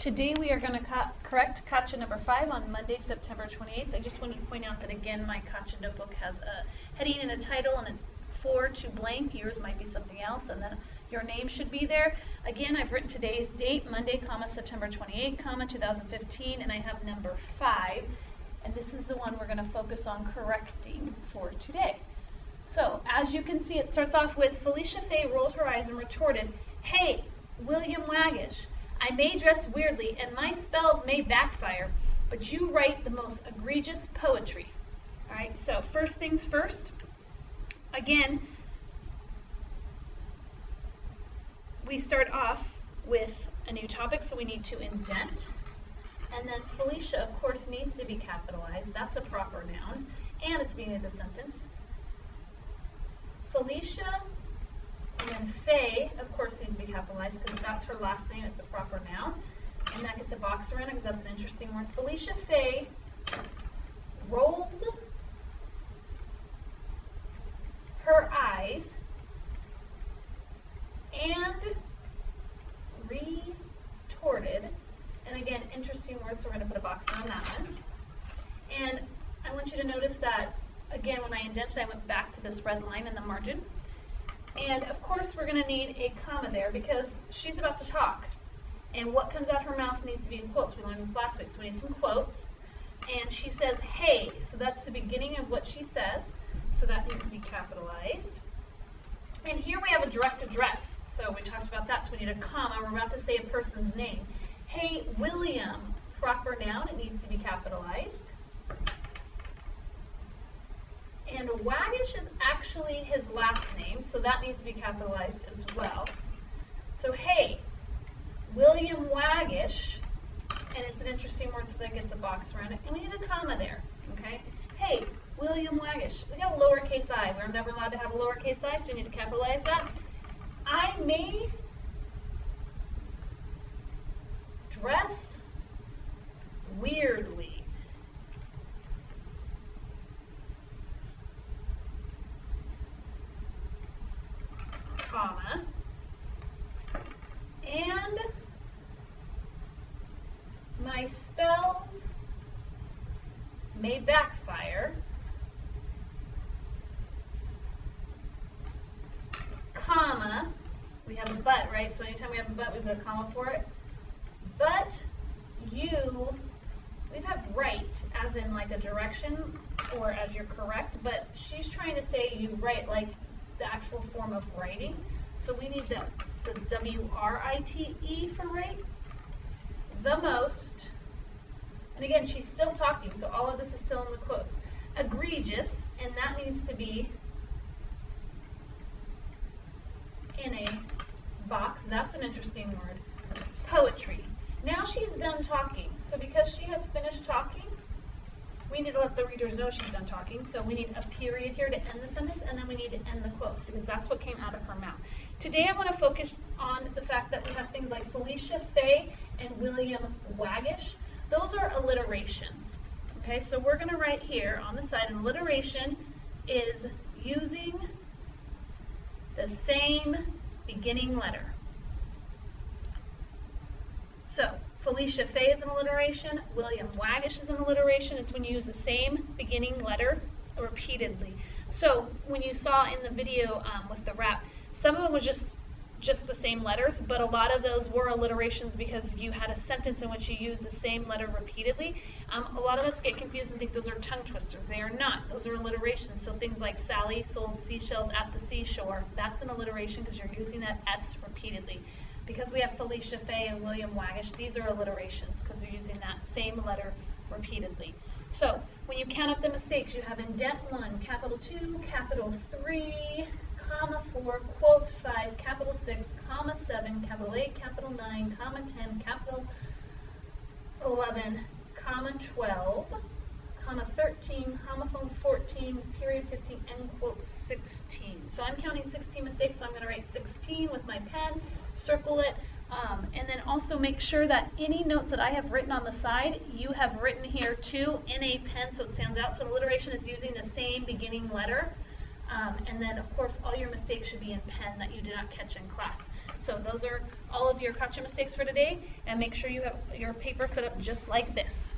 Today we are going to correct CACHA number 5 on Monday, September 28th. I just wanted to point out that again my CACHA notebook has a heading and a title and it's 4 to blank. Yours might be something else and then your name should be there. Again, I've written today's date, Monday, September 28, 2015, and I have number 5. And this is the one we're going to focus on correcting for today. So, as you can see, it starts off with Felicia Faye rolled her eyes and retorted, "Hey, William Waggish, I may dress weirdly and my spells may backfire, but you write the most egregious poetry." Alright, so first things first. Again, we start off with a new topic, so we need to indent. And then Felicia, of course, needs to be capitalized. That's a proper noun. And it's beginning of the sentence. Felicia, and then Faye, of course, needs to be capitalized because that's her last name. It's a proper noun. And that gets a box around it because that's an interesting word. Felicia Faye rolled her eyes and retorted. And again, interesting words, so we're going to put a box around that one. And I want you to notice that, again, when I indented, I went back to this red line in the margin. And of course, we're going to need a comma there because she's about to talk. And what comes out her mouth needs to be in quotes. We learned this last week, so we need some quotes. And she says, "Hey," so that's the beginning of what she says. So that needs to be capitalized. And here we have a direct address. So we talked about that, so we need a comma. We're about to say a person's name. "Hey, William," proper noun, it needs to be capitalized. And Waggish is actually his last name, so that needs to be capitalized as well. So, "Hey, William Waggish," and it's an interesting word, so that gets a box around it. And we need a comma there, okay? "Hey, William Waggish." We got a lowercase I. We're never allowed to have a lowercase I, so we need to capitalize that. "I may dress weirdly." Comma. "And my spells may backfire, comma." We have a but, right? So anytime we have a but, we put a comma for it. "But you," we have right as in like a direction or as you're correct, but she's trying to say you write like the actual form of writing. So we need the W-R-I-T-E for right. "The most," and again, she's still talking, so all of this is still in the quotes. "Egregious," and that needs to be in a box. That's an interesting word. "Poetry." Now she's done talking. So because she has finished talking, we need to let the readers know she's done talking. So we need a period here to end the sentence, and then we need to end the quotes because that's what came out of her mouth. Today I want to focus on the fact that we have things like Felicia Faye and William Waggish. Those are alliterations. Okay, so we're going to write here on the side, an alliteration is using the same beginning letter. So, Felicia Faye is an alliteration, William Waggish is an alliteration. It's when you use the same beginning letter repeatedly. So, when you saw in the video with the rap, some of it was just the same letters, but a lot of those were alliterations because you had a sentence in which you use the same letter repeatedly. A lot of us get confused and think those are tongue twisters. They are not. Those are alliterations. So things like Sally sold seashells at the seashore, that's an alliteration because you're using that S repeatedly. Because we have Felicia Faye and William Waggish, these are alliterations because they're using that same letter repeatedly. So when you count up the mistakes, you have indent 1, capital 2, capital 3, comma 4, quotes 5, capital 6, comma 7, capital 8, capital 9, comma 10, capital 11, comma 12, comma 13, homophone 14, period 15, end quote 16. So I'm counting 16 mistakes, so I'm going to write 16 with my pen, circle it, and then also make sure that any notes that I have written on the side, you have written here too in a pen so it stands out. So alliteration is using the same beginning letter. And then, of course, all your mistakes should be in pen that you did not catch in class. So those are all of your CAPTCHA mistakes for today, and make sure you have your paper set up just like this.